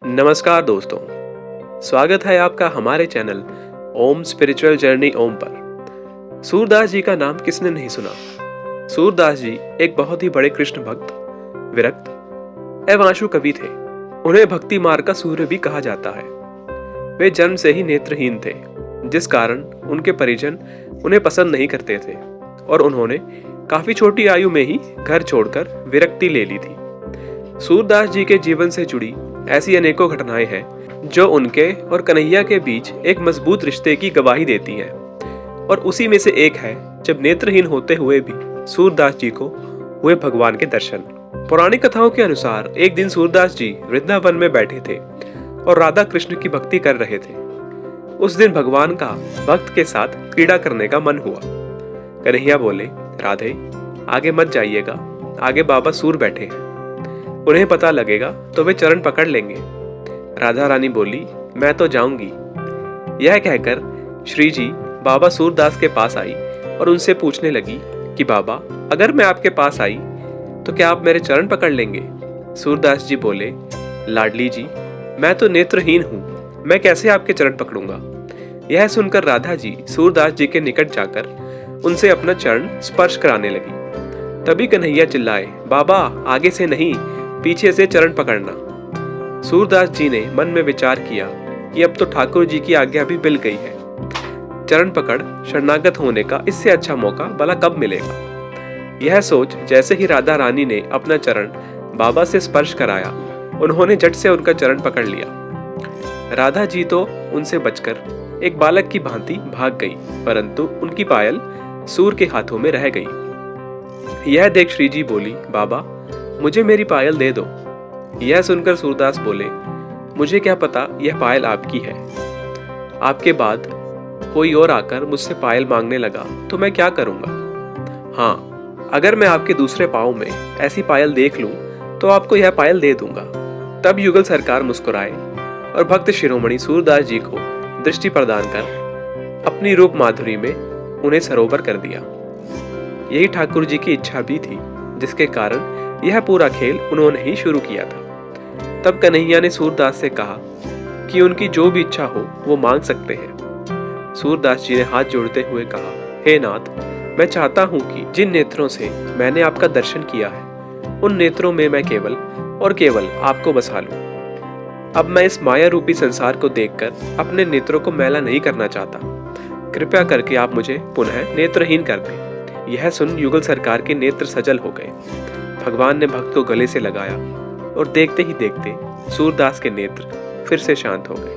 नमस्कार दोस्तों, स्वागत है आपका हमारे चैनल ओम स्पिरिचुअल जर्नी ओम पर। सूरदास जी का नाम किसने नहीं सुना। सूरदास जी एक बहुत ही बड़े कृष्ण भक्त, विरक्त एवं आशु कवि थे। उन्हें भक्ति मार्ग का सूर्य भी कहा जाता है। वे जन्म से ही नेत्रहीन थे, जिस कारण उनके परिजन उन्हें पसंद नहीं करते थे और उन्होंने काफी छोटी आयु में ही घर छोड़कर विरक्ति ले ली थी। सूरदास जी के जीवन से जुड़ी ऐसी अनेकों घटनाएं हैं जो उनके और कन्हैया के बीच एक मजबूत रिश्ते की गवाही देती हैं, और उसी में से एक है जब नेत्रहीन होते हुए भी सूरदास जी को हुए भगवान के दर्शन। पौराणिक कथाओं के अनुसार एक दिन सूरदास जी वृंदावन में बैठे थे और राधा कृष्ण की भक्ति कर रहे थे। उस दिन भगवान का भक्त के साथ क्रीड़ा करने का मन हुआ। कन्हैया बोले, राधे आगे मत जाइएगा, आगे बाबा सूर बैठे हैं, उन्हें पता लगेगा तो वे चरण पकड़ लेंगे। राधा रानी बोली, मैं तो जाऊंगी। यह कहकर श्री जी बाबा सूरदास के पास आई और उनसे पूछने लगी कि बाबा, अगर मैं आपके पास आई तो क्या आप मेरे चरण पकड़ लेंगे। सूरदास जी बोले, लाडली जी, मैं तो नेत्रहीन हूँ, मैं कैसे आपके चरण पकड़ूंगा। यह सुनकर राधा जी सूरदास जी के निकट जाकर उनसे अपना चरण स्पर्श कराने लगी। तभी कन्हैया चिल्लाए, बाबा आगे से नहीं, पीछे से चरण पकड़ना। सूरदास जी ने मन में विचार किया कि अब तो ठाकुर जी की आज्ञा भी मिल गई है, चरण पकड़ शरणागत होने का इससे अच्छा मौका भला कब मिलेगा। यह सोच जैसे ही राधा रानी ने अपना चरण बाबा से स्पर्श कराया, उन्होंने झट से उनका चरण पकड़ लिया। राधा जी तो उनसे बचकर एक बालक की भांति भाग गई, परंतु उनकी पायल सूर के हाथों में रह गई। यह देख श्री जी बोली, बाबा मुझे मेरी पायल दे दो। यह सुनकर सूरदास बोले, मुझे क्या पता यह पायल आपकी है। आपके बाद कोई और आकर मुझसे पायल मांगने लगा तो मैं क्या करूंगा। हाँ, अगर मैं आपके दूसरे पाँव में ऐसी पायल देख लूं तो आपको यह पायल दे दूंगा। तब युगल सरकार मुस्कुराए और भक्त शिरोमणि सूरदास जी को दृष्टि प्रदान कर अपनी रूप माधुरी में उन्हें सरोवर कर दिया। यही ठाकुर जी की इच्छा भी थी, जिसके कारण यह पूरा खेल उन्होंने ही शुरू किया था। तब कन्हैया ने सूरदास से कहा कि उनकी जो भी इच्छा हो वो मांग सकते हैं। सूरदास जी ने हाथ जोड़ते हुए कहा, हे नाथ, मैं चाहता हूं कि जिन नेत्रों से मैंने आपका दर्शन किया है उन नेत्रों में मैं केवल और केवल आपको बसा लूं। अब मैं इस माया रूपी संसार को देखकर अपने नेत्रों को मैला नहीं करना चाहता। कृपया करके आप मुझे पुनः नेत्रहीन कर दें। यह सुन युगल सरकार के नेत्र सजल हो गए। भगवान ने भक्त को गले से लगाया और देखते ही देखते सूरदास के नेत्र फिर से शांत हो गए।